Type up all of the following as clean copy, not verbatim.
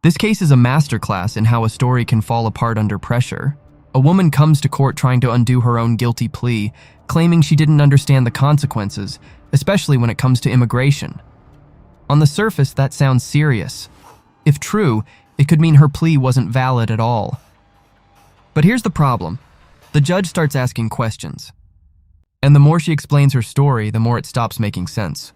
This case is a masterclass in how a story can fall apart under pressure. A woman comes to court trying to undo her own guilty plea, claiming she didn't understand the consequences, especially when it comes to immigration. On the surface, that sounds serious. If true, it could mean her plea wasn't valid at all. But here's the problem. The judge starts asking questions. And the more she explains her story, the more it stops making sense.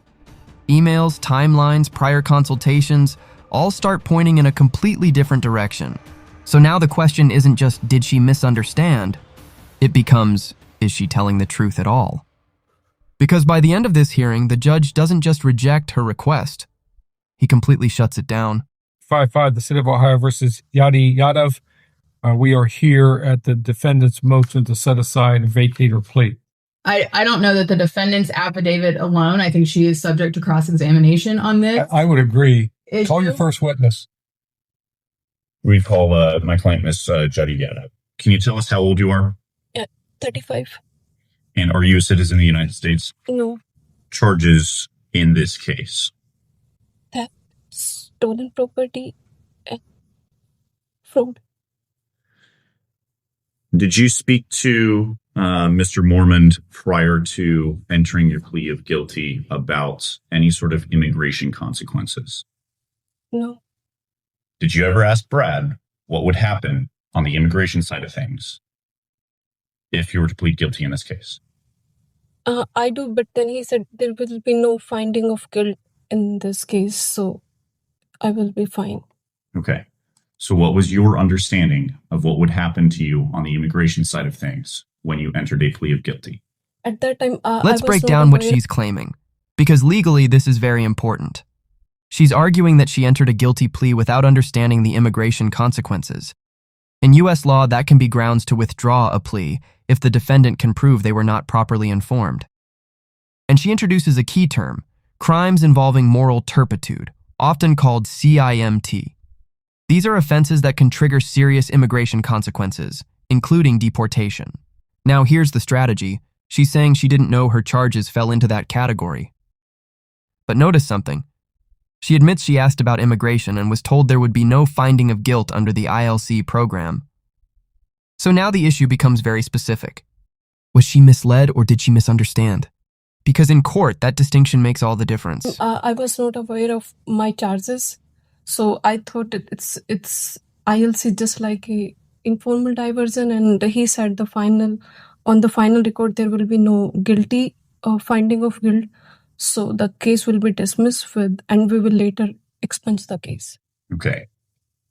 Emails, timelines, prior consultations, all start pointing in a completely different direction. So now the question isn't just, did she misunderstand? It becomes, is she telling the truth at all? Because by the end of this hearing, the judge doesn't just reject her request. He completely shuts it down. 5-5, the City of Ohio versus Yadi Yadav. We are here at the defendant's motion to set aside and vacate her plea. I don't know that the defendant's affidavit alone, I think she is subject to cross-examination on this. I would agree. issue. Call your first witness. We call my client Miss Jody Yadav. Can you tell us how old you are? 35. And are you a citizen of the United States? No. Charges in this case? Theft, stolen property, and fraud. Did you speak to Mr. Mormond prior to entering your plea of guilty about any sort of immigration consequences? No. Did you ever ask Brad what would happen on the immigration side of things if you were to plead guilty in this case? I do, but then he said there will be no finding of guilt in this case, so I will be fine. Okay. So what was your understanding of what would happen to you on the immigration side of things when you entered a plea of guilty? At that time, Let's break down what she's claiming, because legally this is very important. She's arguing that she entered a guilty plea without understanding the immigration consequences. In U.S. law, that can be grounds to withdraw a plea if the defendant can prove they were not properly informed. And she introduces a key term, crimes involving moral turpitude, often called CIMT. These are offenses that can trigger serious immigration consequences, including deportation. Now here's the strategy. She's saying she didn't know her charges fell into that category. But notice something. She admits she asked about immigration and was told there would be no finding of guilt under the ILC program. So now the issue becomes very specific. Was she misled or did she misunderstand? Because in court, that distinction makes all the difference. I was not aware of my charges, so I thought it's ILC just like a informal diversion, and he said on the final record there will be no guilty finding of guilt. So the case will be dismissed and we will later expunge the case. Okay.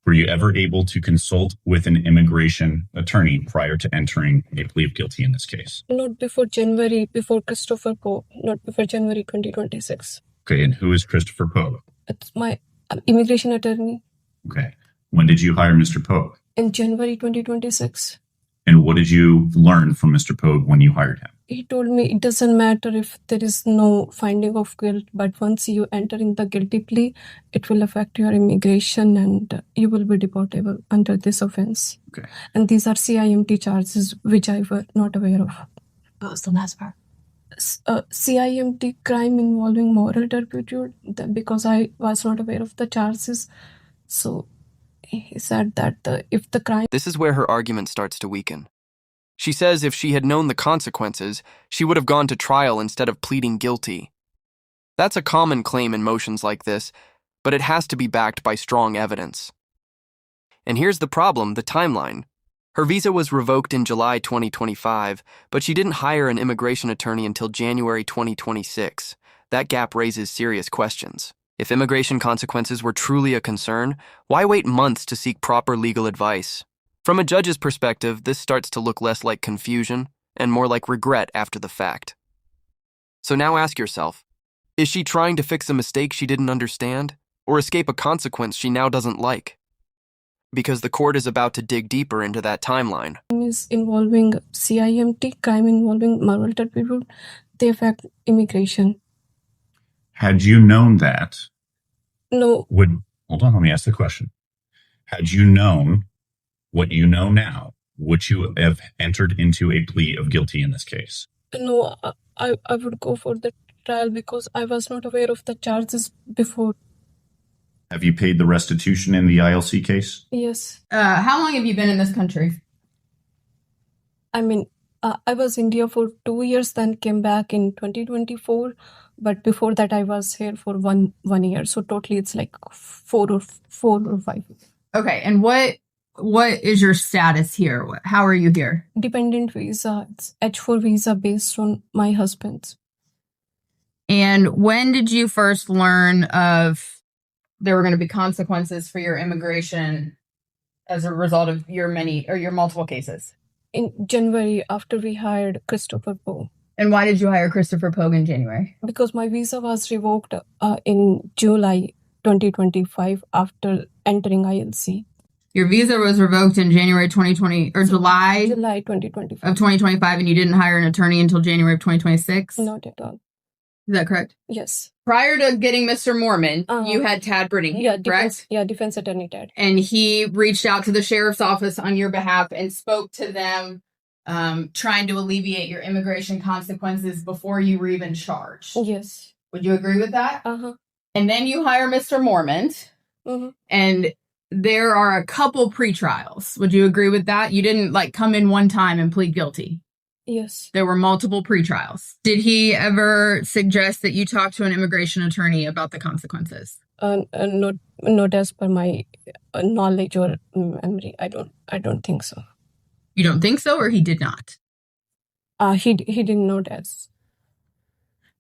Were you ever able to consult with an immigration attorney prior to entering a plea of guilty in this case? Not before Christopher Poe, not before January 2026. Okay, and who is Christopher Poe? It's my immigration attorney. Okay. When did you hire Mr. Poe? In January 2026. And what did you learn from Mr. Poe when you hired him? He told me it doesn't matter if there is no finding of guilt, but once you enter in the guilty plea, it will affect your immigration and you will be deportable under this offense. Okay. And these are CIMT charges, which I were not aware of. What was the last part? CIMT, crime involving moral turpitude, because I was not aware of the charges. So he said that if the crime... This is where her argument starts to weaken. She says if she had known the consequences, she would have gone to trial instead of pleading guilty. That's a common claim in motions like this, but it has to be backed by strong evidence. And here's the problem, the timeline. Her visa was revoked in July 2025, but she didn't hire an immigration attorney until January 2026. That gap raises serious questions. If immigration consequences were truly a concern, why wait months to seek proper legal advice? From a judge's perspective, this starts to look less like confusion and more like regret after the fact. So now ask yourself, is she trying to fix a mistake she didn't understand or escape a consequence she now doesn't like? Because the court is about to dig deeper into that timeline. Is involving CIMT, crime involving moral turpitude, they affect immigration. Had you known that, No, hold on, let me ask the question. Had you known what you know now, would you have entered into a plea of guilty in this case? no, I would go for the trial because I was not aware of the charges before. Have you paid the restitution in the ILC case? Yes. How long have you been in this country? I mean, I was India for 2 years, then came back in 2024. But before that, I was here for one year. So totally, it's like 4 or 5 years. Okay, and what is your status here? How are you here? Dependent visa. It's H4 visa based on my husband's. And when did you first learn of there were going to be consequences for your immigration as a result of your multiple cases? In January, after we hired Christopher Poe. And why did you hire Christopher Pogue in January? Because my visa was revoked in July 2025 after entering ILC. Your visa was revoked in January 2020 or July July 2025. of 2025, and you didn't hire an attorney until January of 2026? Not at all. Is that correct? Yes. Prior to getting Mr. Mormon, you had Tad Brittany, correct? Defense attorney Tad. And he reached out to the sheriff's office on your behalf and spoke to them, trying to alleviate your immigration consequences before you were even charged. Yes. Would you agree with that? Uh-huh. And then you hire Mr. Mormon, and there are a couple pretrials. Would you agree with that? You didn't come in one time and plead guilty. Yes. There were multiple pretrials. Did he ever suggest that you talk to an immigration attorney about the consequences? Not as per my knowledge or memory. I don't think so. You don't think so, or he did not? He didn't know that.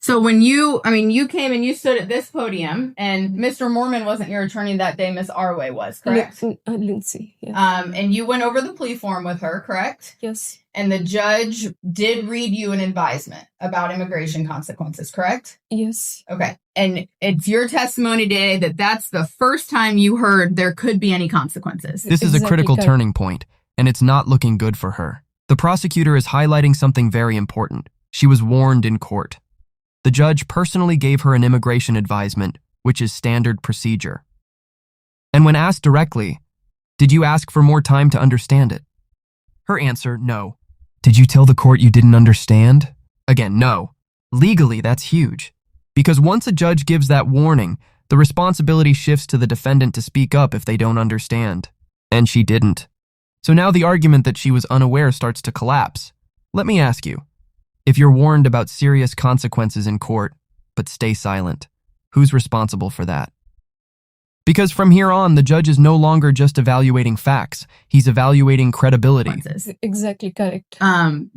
So when you came and you stood at this podium, and Mr. Mormon wasn't your attorney that day, Miss Arway was, correct? Lindsay, yes. And you went over the plea form with her, correct? Yes. And the judge did read you an advisement about immigration consequences, correct? Yes. Okay. And it's your testimony today that that's the first time you heard there could be any consequences. This is a critical turning point, and it's not looking good for her. The prosecutor is highlighting something very important. She was warned in court. The judge personally gave her an immigration advisement, which is standard procedure. And when asked directly, "Did you ask for more time to understand it?" Her answer, no. "Did you tell the court you didn't understand?" Again, no. Legally, that's huge. Because once a judge gives that warning, the responsibility shifts to the defendant to speak up if they don't understand. And she didn't. So now the argument that she was unaware starts to collapse. Let me ask you, if you're warned about serious consequences in court, but stay silent, who's responsible for that? Because from here on, the judge is no longer just evaluating facts. He's evaluating credibility. Exactly correct.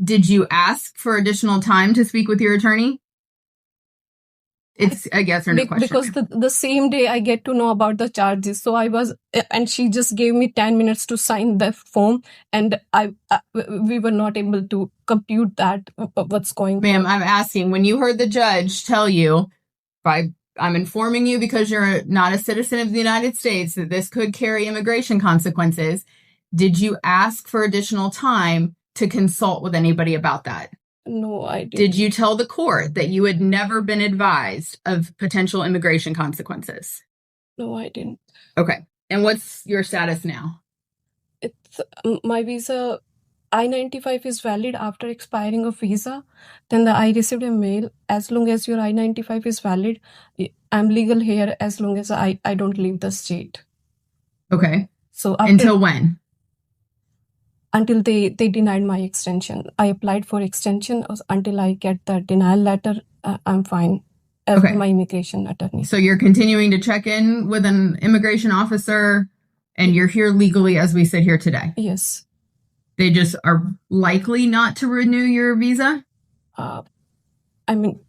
Did you ask for additional time to speak with your attorney? It's a yes or no question. Because the same day I get to know about the charges. So and she just gave me 10 minutes to sign the form, and we were not able to compute that, what's going on. Ma'am, I'm asking, when you heard the judge tell you, I'm informing you because you're not a citizen of the United States, that this could carry immigration consequences, did you ask for additional time to consult with anybody about that? No, I didn't. Did you tell the court that you had never been advised of potential immigration consequences? No, I didn't. Okay. And what's your status now? It's my visa, I-95 is valid after expiring of visa. Then I received a mail, as long as your I-95 is valid, I'm legal here as long as I don't leave the state. Okay. So until when? Until they denied my extension. I applied for extension until I get the denial letter. I'm fine. Okay. My immigration attorney. So you're continuing to check in with an immigration officer, and you're here legally as we sit here today? Yes. They just are likely not to renew your visa? I mean,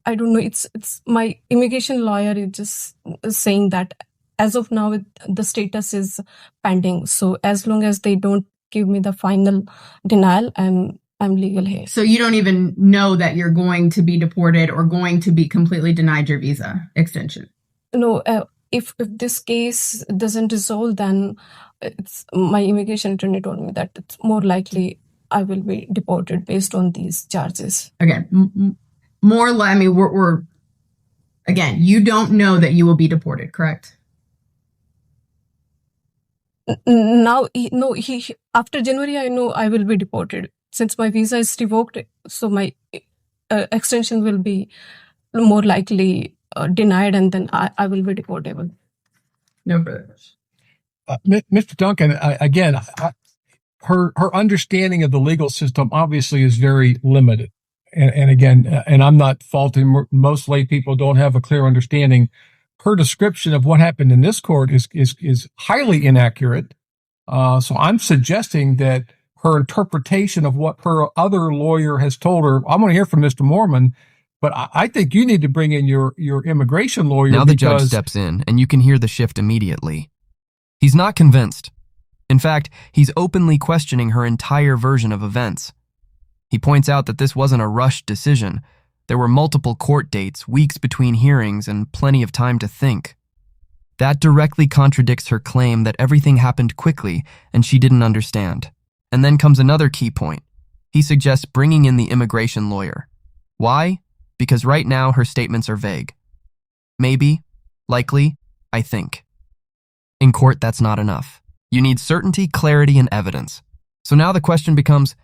I don't know. It's my immigration lawyer is just saying that as of now, the status is pending. So as long as they don't give me the final denial, I'm legal here. So you don't even know that you're going to be deported or going to be completely denied your visa extension? No, if this case doesn't resolve, then my immigration attorney told me that it's more likely I will be deported based on these charges. Again, we're again, you don't know that you will be deported, correct? Now, after January, I know I will be deported. Since my visa is revoked, so my extension will be more likely denied, and then I will be deportable. No further questions. Mr. Duncan, her understanding of the legal system obviously is very limited. And again, and I'm not faulting, most lay people don't have a clear understanding. Her description of what happened in this court is highly inaccurate. So I'm suggesting that her interpretation of what her other lawyer has told her, I'm going to hear from Mr. Mormon, but I think you need to bring in your immigration lawyer. Now the judge steps in, and you can hear the shift immediately. He's not convinced. In fact, he's openly questioning her entire version of events. He points out that this wasn't a rushed decision. There were multiple court dates, weeks between hearings, and plenty of time to think. That directly contradicts her claim that everything happened quickly and she didn't understand. And then comes another key point. He suggests bringing in the immigration lawyer. Why? Because right now her statements are vague. Maybe, likely, I think. In court, that's not enough. You need certainty, clarity, and evidence. So now the question becomes,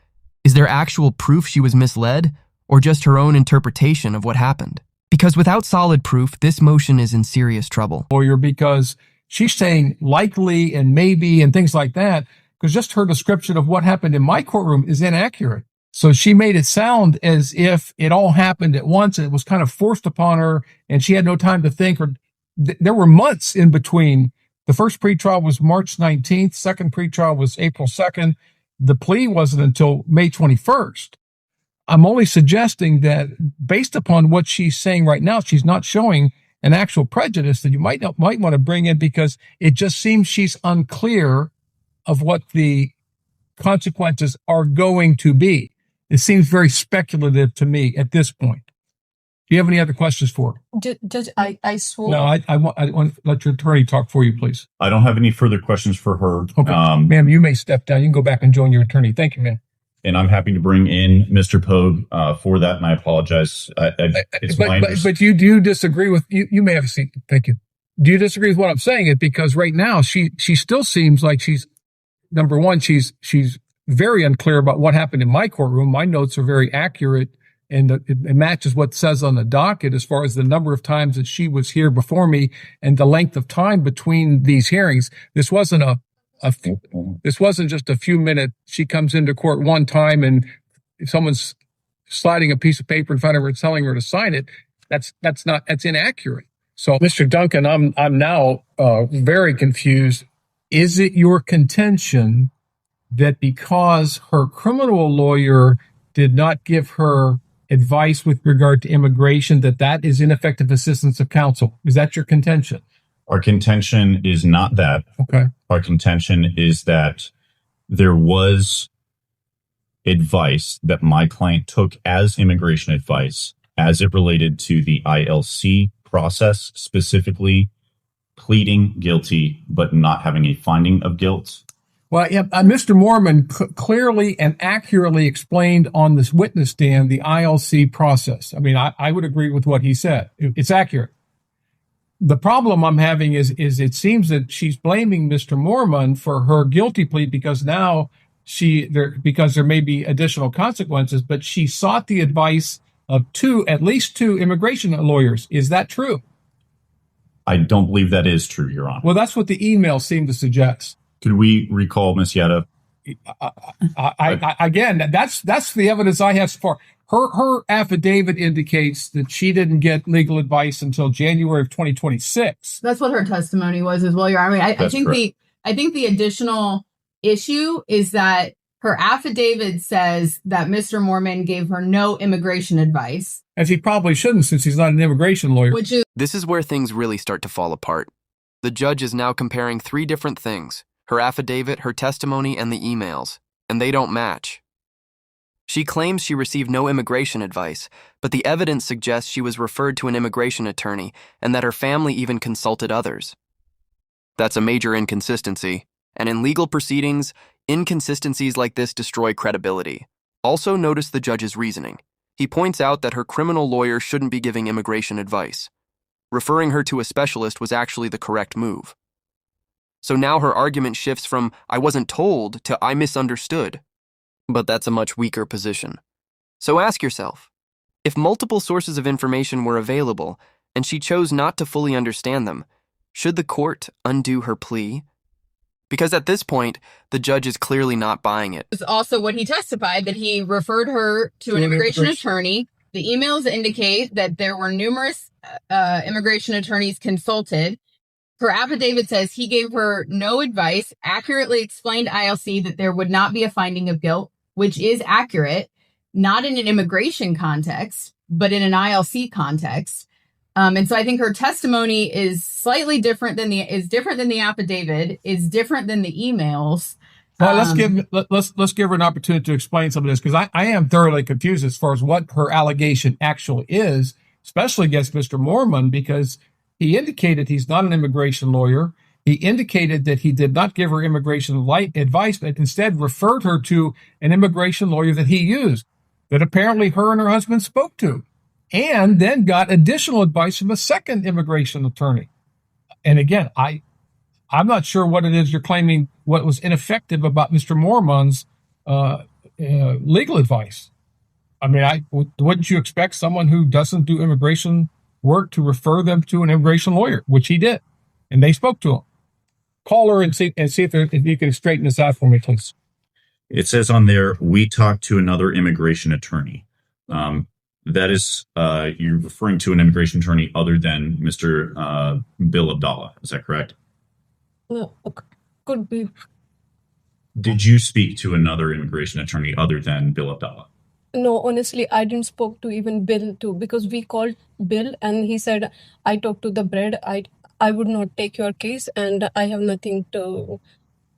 is there actual proof she was misled, or just her own interpretation of what happened? Because without solid proof, this motion is in serious trouble. Lawyer, because she's saying likely and maybe and things like that, because just her description of what happened in my courtroom is inaccurate. So she made it sound as if it all happened at once and it was kind of forced upon her and she had no time to think, or there were months in between. The first pretrial was March 19th. Second pretrial was April 2nd. The plea wasn't until May 21st. I'm only suggesting that based upon what she's saying right now, she's not showing an actual prejudice that you might want to bring in, because it just seems she's unclear of what the consequences are going to be. It seems very speculative to me at this point. Do you have any other questions for her? Judge, I saw. No, I want to let your attorney talk for you, please. I don't have any further questions for her. Okay. Ma'am, you may step down. You can go back and join your attorney. Thank you, ma'am. And I'm happy to bring in Mr. Pogue for that, and I apologize. But do you disagree with, you may have a seat. Thank you. Do you disagree with what I'm saying? It's because right now she still seems like she's, number one, she's very unclear about what happened in my courtroom. My notes are very accurate, and it matches what says on the docket as far as the number of times that she was here before me and the length of time between these hearings. This wasn't this wasn't just a few minutes. She comes into court one time and if someone's sliding a piece of paper in front of her and telling her to sign it, that's inaccurate. So, Mr. Duncan, I'm now very confused. Is it your contention that because her criminal lawyer did not give her advice with regard to immigration, that is ineffective assistance of counsel? Is that your contention? Our contention is not that. Okay. Our contention is that there was advice that my client took as immigration advice as it related to the ILC process, specifically pleading guilty but not having a finding of guilt. Well, yeah, Mr. Mormon clearly and accurately explained on this witness stand the ILC process. I mean, I would agree with what he said. It's accurate. The problem I'm having is it seems that she's blaming Mr. Mormon for her guilty plea because now because there may be additional consequences, but she sought the advice of at least two immigration lawyers. Is that true? I don't believe that is true, Your Honor. Well, that's what the email seemed to suggest. Could we recall, Ms. Yetta? Again, that's the evidence I have so far. Her affidavit indicates that she didn't get legal advice until January of 2026. That's what her testimony was as well, Your Honor. I think the additional issue is that her affidavit says that Mr. Mormon gave her no immigration advice. As he probably shouldn't, since he's not an immigration lawyer. This is where things really start to fall apart. The judge is now comparing three different things: her affidavit, her testimony, and the emails, and they don't match. She claims she received no immigration advice, but the evidence suggests she was referred to an immigration attorney and that her family even consulted others. That's a major inconsistency, and in legal proceedings, inconsistencies like this destroy credibility. Also notice the judge's reasoning. He points out that her criminal lawyer shouldn't be giving immigration advice. Referring her to a specialist was actually the correct move. So now her argument shifts from "I wasn't told" to "I misunderstood." But that's a much weaker position. So ask yourself, if multiple sources of information were available and she chose not to fully understand them, Should the court undo her plea? Because at this point, the judge is clearly not buying it. It's also what he testified, that he referred her to an immigration attorney. The emails indicate that there were numerous immigration attorneys consulted. Her affidavit says he gave her no advice, accurately explained ILC that there would not be a finding of guilt, which is accurate, not in an immigration context, but in an ILC context. And so I think her testimony is slightly different than the affidavit, is different than the emails. Well, let's give her an opportunity to explain some of this, because I am thoroughly confused as far as what her allegation actually is, especially against Mr. Mormon, because he indicated he's not an immigration lawyer. He indicated that he did not give her immigration advice, but instead referred her to an immigration lawyer that he used, that apparently her and her husband spoke to, and then got additional advice from a second immigration attorney. And again, I'm not sure what it is you're claiming, what was ineffective about Mr. Mormon's legal advice. I mean, wouldn't you expect someone who doesn't do immigration work to refer them to an immigration lawyer, which he did, and they spoke to him? Call her and see if you can straighten this out for me, please. It says on there, we talked to another immigration attorney. That is, you're referring to an immigration attorney other than Mr. Bill Abdallah. Is that correct? No, could be. Did you speak to another immigration attorney other than Bill Abdallah? No, honestly, I didn't spoke to even Bill too, because we called Bill and he said, I talked to the bread. I would not take your case and I have nothing to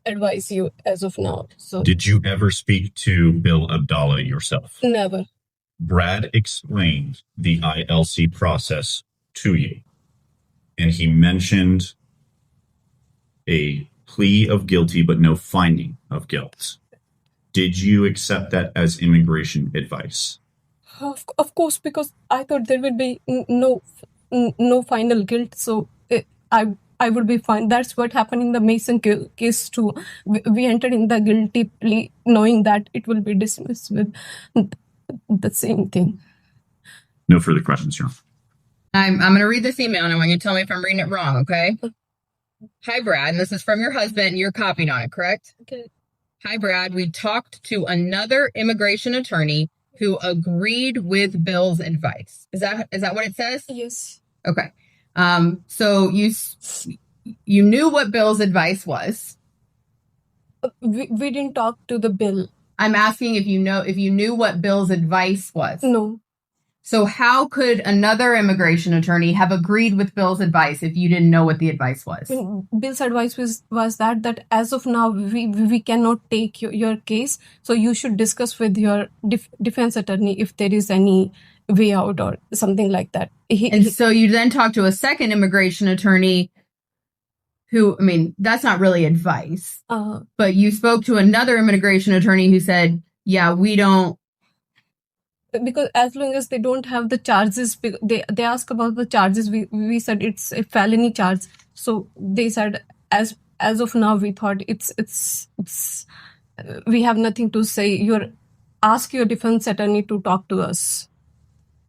advise you as of now. So did you ever speak to Bill Abdallah yourself? Never. Brad explained the ILC process to you, and he mentioned a plea of guilty but no finding of guilt. Did you accept that as immigration advice? Of course, because I thought there would be no final guilt, so I would be fine. That's what happened in the Mason case too. We entered in the guilty plea knowing that it will be dismissed with the same thing. No further questions, Your Honor. I'm going to read this email and I want you to tell me if I'm reading it wrong, okay? Hi, Brad. And this is from your husband. You're copied on it, correct? Okay. Hi, Brad. We talked to another immigration attorney who agreed with Bill's advice. Is that what it says? Yes. Okay. So you knew what Bill's advice was. We didn't talk to the Bill. I'm asking if you knew what Bill's advice was. No. So how could another immigration attorney have agreed with Bill's advice if you didn't know what the advice was? Bill's advice was that as of now, we cannot take your case. So you should discuss with your defense attorney if there is any way out or something like that. So you then talked to a second immigration attorney who, I mean, that's not really advice. But you spoke to another immigration attorney who said, yeah, we don't. Because as long as they don't have the charges, they ask about the charges. We said it's a felony charge. So they said as of now we thought it's we have nothing to say. Ask your defense attorney to talk to us.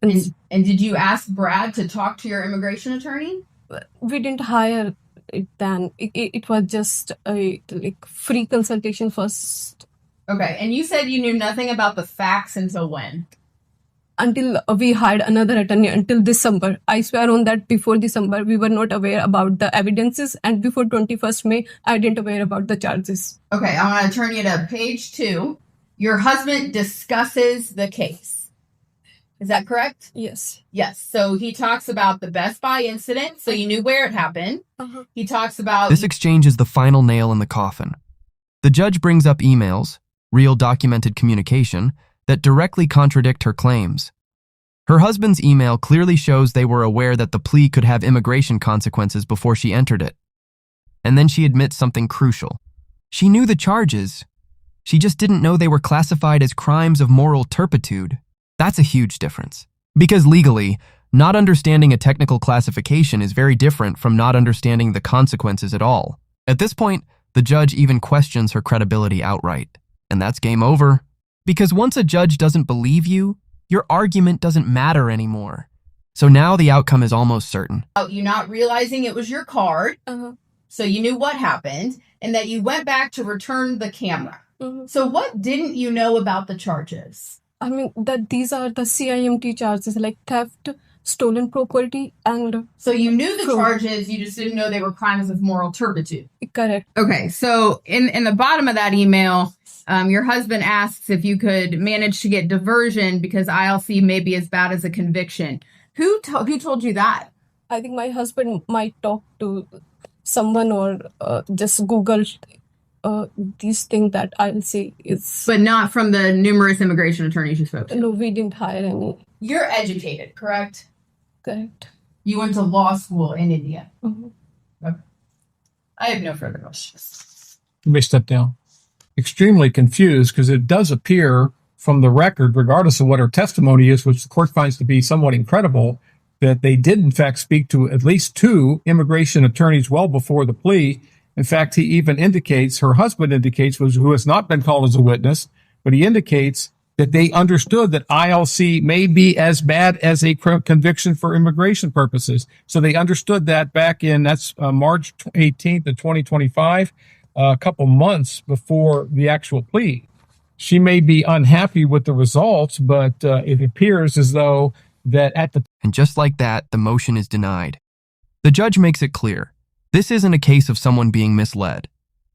And did you ask Brad to talk to your immigration attorney? We didn't hire it then. It was just a free consultation first. Okay, and you said you knew nothing about the facts until when? Until we hired another attorney until December. I swear on that before December, we were not aware about the evidences. And before 21st May, I didn't aware about the charges. Okay, I want to turn you to page 2. Your husband discusses the case. Is that correct? Yes. Yes. So he talks about the Best Buy incident. So you knew where it happened. Uh-huh. He talks about... This exchange is the final nail in the coffin. The judge brings up emails, real documented communication, that directly contradict her claims. Her husband's email clearly shows they were aware that the plea could have immigration consequences before she entered it. And then she admits something crucial. She knew the charges. She just didn't know they were classified as crimes of moral turpitude. That's a huge difference. Because legally, not understanding a technical classification is very different from not understanding the consequences at all. At this point, the judge even questions her credibility outright. And that's game over. Because once a judge doesn't believe you, your argument doesn't matter anymore. So now the outcome is almost certain. You not realizing it was your card, so you knew what happened, and that you went back to return the camera. So what didn't you know about the charges? I mean, that these are the CIMT charges, like theft, stolen property, and... So you knew the charges, you just didn't know they were crimes of moral turpitude. Correct. Okay, so in the bottom of that email, your husband asks if you could manage to get diversion because ILC may be as bad as a conviction. Who told you that? I think my husband might talk to someone or just Google these things that ILC is... But not from the numerous immigration attorneys you spoke to? No, we didn't hire any. You're educated, correct? Correct. You went to law school in India? Mm-hmm. Okay. I have no further questions. Let me step down. Extremely confused because it does appear from the record, regardless of what her testimony is, which the court finds to be somewhat incredible, that they did in fact speak to at least 2 immigration attorneys well before the plea. In fact, he even indicates, her husband indicates, who has not been called as a witness, but he indicates that they understood that ILC may be as bad as a conviction for immigration purposes. So they understood that back in, that's March 18th of 2025, a couple months before the actual plea. She may be unhappy with the results, but it appears as though that at the... And just like that, the motion is denied. The judge makes it clear. This isn't a case of someone being misled.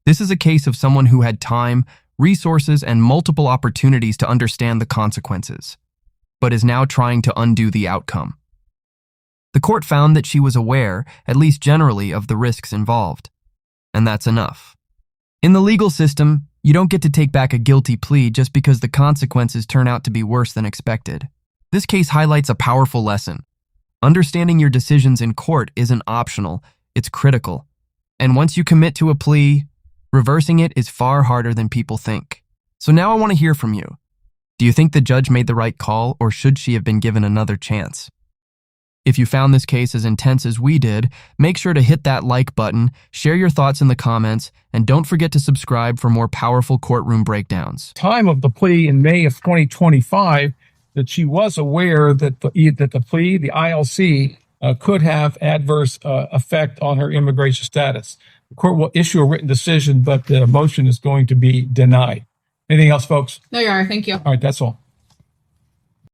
This is a case of someone who had time, resources, and multiple opportunities to understand the consequences, but is now trying to undo the outcome. The court found that she was aware, at least generally, of the risks involved. And that's enough. In the legal system, you don't get to take back a guilty plea just because the consequences turn out to be worse than expected. This case highlights a powerful lesson. Understanding your decisions in court isn't optional, it's critical. And once you commit to a plea, reversing it is far harder than people think. So now I want to hear from you. Do you think the judge made the right call, or should she have been given another chance? If you found this case as intense as we did, make sure to hit that like button, share your thoughts in the comments, and don't forget to subscribe for more powerful courtroom breakdowns. Time of the plea in May of 2025, that she was aware that the plea, the ILC, could have adverse effect on her immigration status. The court will issue a written decision, but the motion is going to be denied. Anything else, folks? No, Your Honor. Thank you. All right, that's all.